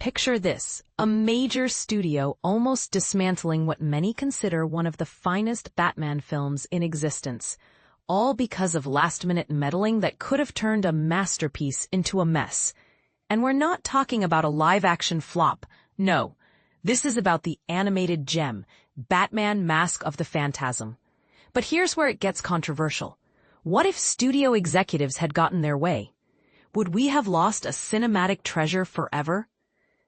Picture this, a major studio almost dismantling what many consider one of the finest Batman films in existence, all because of last-minute meddling that could have turned a masterpiece into a mess. And we're not talking about a live-action flop, no. This is about the animated gem, Batman: Mask of the Phantasm. But here's where it gets controversial. What if studio executives had gotten their way? Would we have lost a cinematic treasure forever?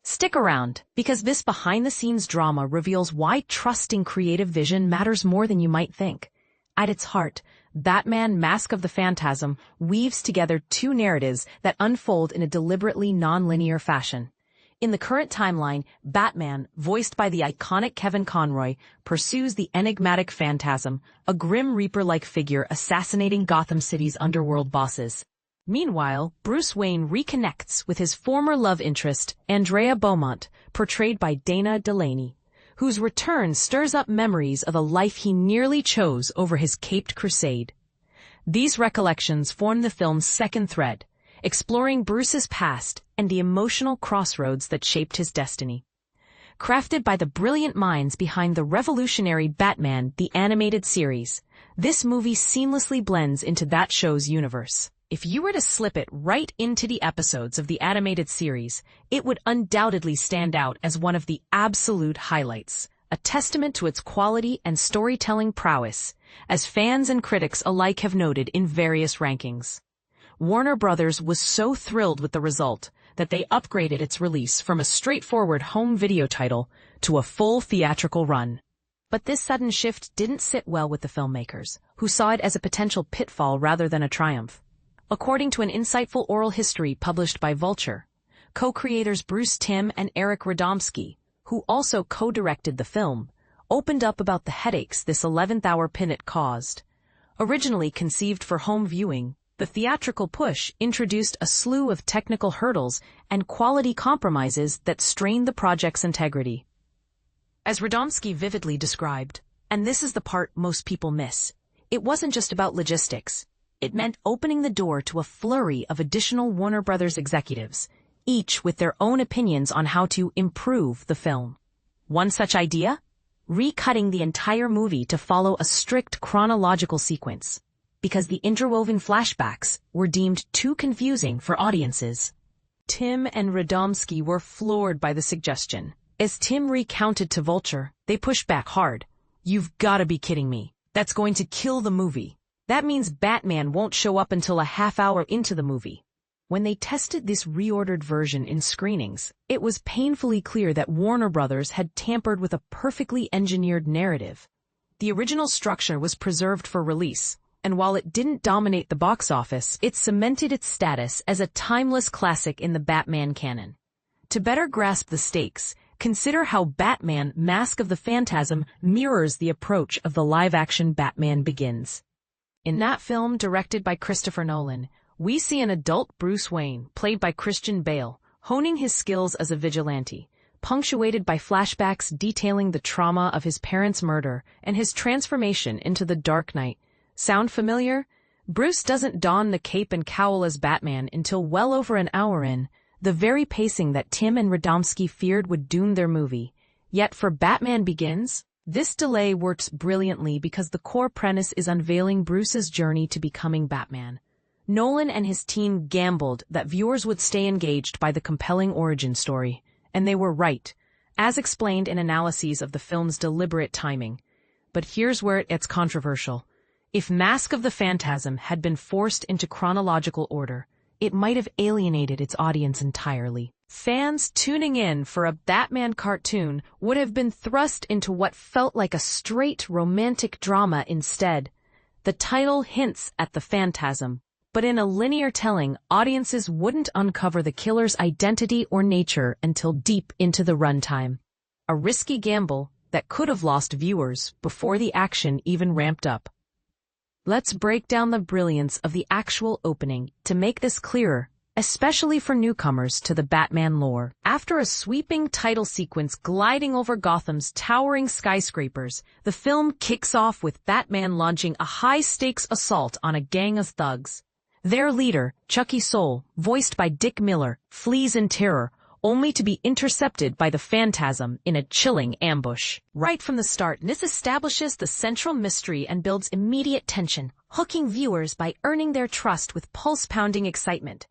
Stick around, because this behind-the-scenes drama reveals why trusting creative vision matters more than you might think. At its heart, Batman: Mask of the Phantasm weaves together two narratives that unfold in a deliberately non-linear fashion. In the current timeline, Batman, voiced by the iconic Kevin Conroy, pursues the enigmatic Phantasm, a grim reaper-like figure assassinating Gotham City's underworld bosses. Meanwhile, Bruce Wayne reconnects with his former love interest, Andrea Beaumont, portrayed by Dana Delaney, whose return stirs up memories of a life he nearly chose over his caped crusade. These recollections form the film's second thread, exploring Bruce's past and the emotional crossroads that shaped his destiny. Crafted by the brilliant minds behind the revolutionary Batman: The Animated Series, this movie seamlessly blends into that show's universe. If you were to slip it right into the episodes of the animated series, it would undoubtedly stand out as one of the absolute highlights, a testament to its quality and storytelling prowess, as fans and critics alike have noted in various rankings. Warner Brothers was so thrilled with the result that they upgraded its release from a straightforward home video title to a full theatrical run. But this sudden shift didn't sit well with the filmmakers, who saw it as a potential pitfall rather than a triumph. According to an insightful oral history published by Vulture, co-creators Bruce Timm and Eric Radomski, who also co-directed the film, opened up about the headaches this 11th-hour pinot caused. Originally conceived for home viewing, the theatrical push introduced a slew of technical hurdles and quality compromises that strained the project's integrity. As Radomski vividly described, and this is the part most people miss, it wasn't just about logistics. It meant opening the door to a flurry of additional Warner Brothers executives, each with their own opinions on how to improve the film. One such idea? Recutting the entire movie to follow a strict chronological sequence, because the interwoven flashbacks were deemed too confusing for audiences. Timm and Radomski were floored by the suggestion. As Timm recounted to Vulture, they pushed back hard. "You've gotta be kidding me. That's going to kill the movie. That means Batman won't show up until a half hour into the movie." When they tested this reordered version in screenings, it was painfully clear that Warner Brothers had tampered with a perfectly engineered narrative. The original structure was preserved for release, and while it didn't dominate the box office, it cemented its status as a timeless classic in the Batman canon. To better grasp the stakes, consider how Batman: Mask of the Phantasm mirrors the approach of the live-action Batman Begins. In that film, directed by Christopher Nolan, we see an adult Bruce Wayne, played by Christian Bale, honing his skills as a vigilante, punctuated by flashbacks detailing the trauma of his parents' murder and his transformation into the Dark Knight. Sound familiar? Bruce doesn't don the cape and cowl as Batman until well over an hour in, the very pacing that Timm and Radomski feared would doom their movie. Yet for Batman Begins, this delay works brilliantly because the core premise is unveiling Bruce's journey to becoming Batman. Nolan and his team gambled that viewers would stay engaged by the compelling origin story, and they were right, as explained in analyses of the film's deliberate timing. But here's where it gets controversial. If Mask of the Phantasm had been forced into chronological order, it might have alienated its audience entirely. Fans tuning in for a Batman cartoon would have been thrust into what felt like a straight romantic drama instead. The title hints at the phantasm, but in a linear telling, audiences wouldn't uncover the killer's identity or nature until deep into the runtime. A risky gamble that could have lost viewers before the action even ramped up. Let's break down the brilliance of the actual opening to make this clearer, especially for newcomers to the Batman lore. After a sweeping title sequence gliding over Gotham's towering skyscrapers, the film kicks off with Batman launching a high-stakes assault on a gang of thugs. Their leader, Chucky Soul, voiced by Dick Miller, flees in terror, only to be intercepted by the Phantasm in a chilling ambush. Right from the start, this establishes the central mystery and builds immediate tension, hooking viewers by earning their trust with pulse-pounding excitement.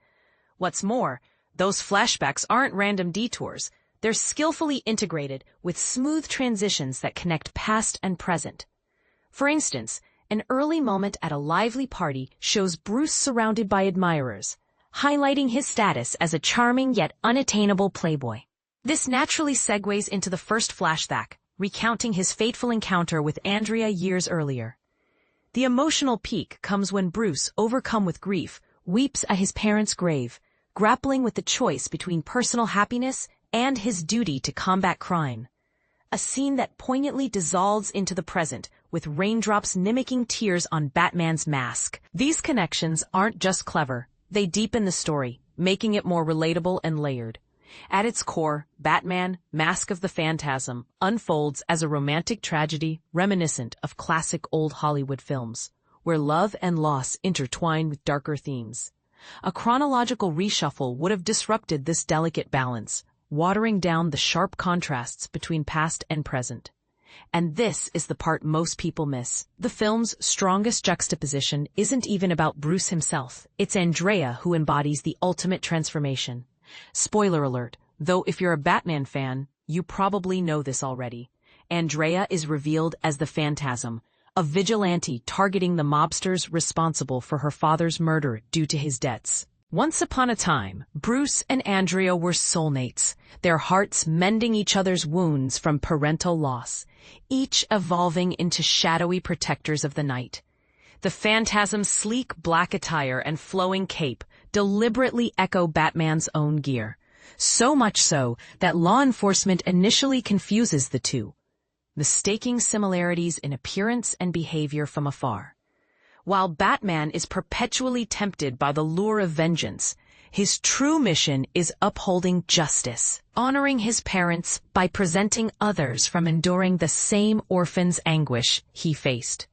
What's more, those flashbacks aren't random detours. They're skillfully integrated with smooth transitions that connect past and present. For instance, an early moment at a lively party shows Bruce surrounded by admirers, highlighting his status as a charming yet unattainable playboy. This naturally segues into the first flashback, recounting his fateful encounter with Andrea years earlier. The emotional peak comes when Bruce, overcome with grief, weeps at his parents' grave, grappling with the choice between personal happiness and his duty to combat crime. A scene that poignantly dissolves into the present, with raindrops mimicking tears on Batman's mask. These connections aren't just clever. They deepen the story, making it more relatable and layered. At its core, Batman, Mask of the Phantasm, unfolds as a romantic tragedy reminiscent of classic old Hollywood films, where love and loss intertwine with darker themes. A chronological reshuffle would have disrupted this delicate balance, watering down the sharp contrasts between past and present. And this is the part most people miss. The film's strongest juxtaposition isn't even about Bruce himself. It's Andrea who embodies the ultimate transformation. Spoiler alert, though if you're a Batman fan, you probably know this already. Andrea is revealed as the Phantasm, a vigilante targeting the mobsters responsible for her father's murder due to his debts. Once upon a time, Bruce and Andrea were soulmates, their hearts mending each other's wounds from parental loss, each evolving into shadowy protectors of the night. The Phantasm's sleek black attire and flowing cape deliberately echo Batman's own gear, so much so that law enforcement initially confuses the two, mistaking similarities in appearance and behavior from afar. While Batman is perpetually tempted by the lure of vengeance, his true mission is upholding justice, honoring his parents by preventing others from enduring the same orphan's anguish he faced.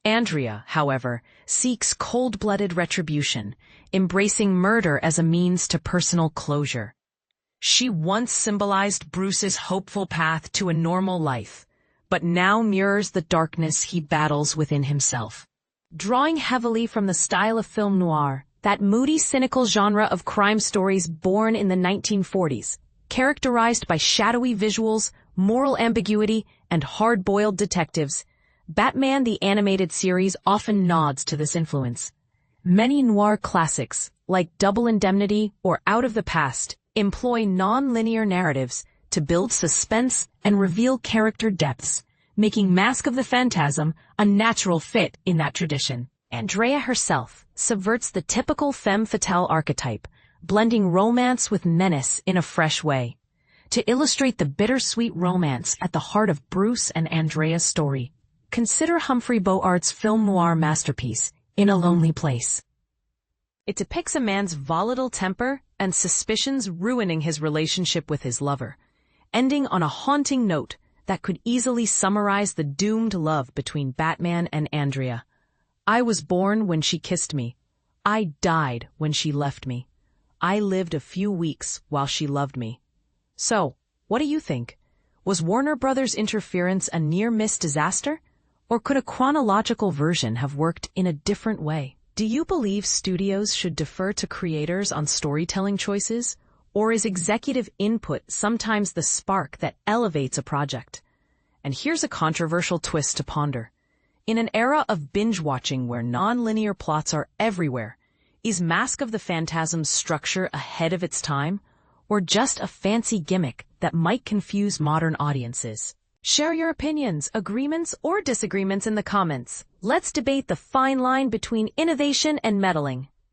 Andrea, however, seeks cold-blooded retribution, embracing murder as a means to personal closure. She once symbolized Bruce's hopeful path to a normal life, but now mirrors the darkness he battles within himself. Drawing heavily from the style of film noir, that moody, cynical genre of crime stories born in the 1940s, characterized by shadowy visuals, moral ambiguity, and hard-boiled detectives, Batman the Animated Series often nods to this influence. Many noir classics, like Double Indemnity or Out of the Past, employ non-linear narratives to build suspense and reveal character depths, making Mask of the Phantasm a natural fit in that tradition. Andrea herself subverts the typical femme fatale archetype, blending romance with menace in a fresh way. To illustrate the bittersweet romance at the heart of Bruce and Andrea's story, consider Humphrey Bogart's film noir masterpiece, In a Lonely Place. It depicts a man's volatile temper and suspicions ruining his relationship with his lover, ending on a haunting note that could easily summarize the doomed love between Batman and Andrea. I was born when she kissed me. I died when she left me. I lived a few weeks while she loved me. So, what do you think? Was Warner Brothers' interference a near-miss disaster? Or could a chronological version have worked in a different way? Do you believe studios should defer to creators on storytelling choices? Or is executive input sometimes the spark that elevates a project? And here's a controversial twist to ponder. In an era of binge-watching where non-linear plots are everywhere, is Mask of the Phantasm's structure ahead of its time, or just a fancy gimmick that might confuse modern audiences? Share your opinions, agreements, or disagreements in the comments. Let's debate the fine line between innovation and meddling.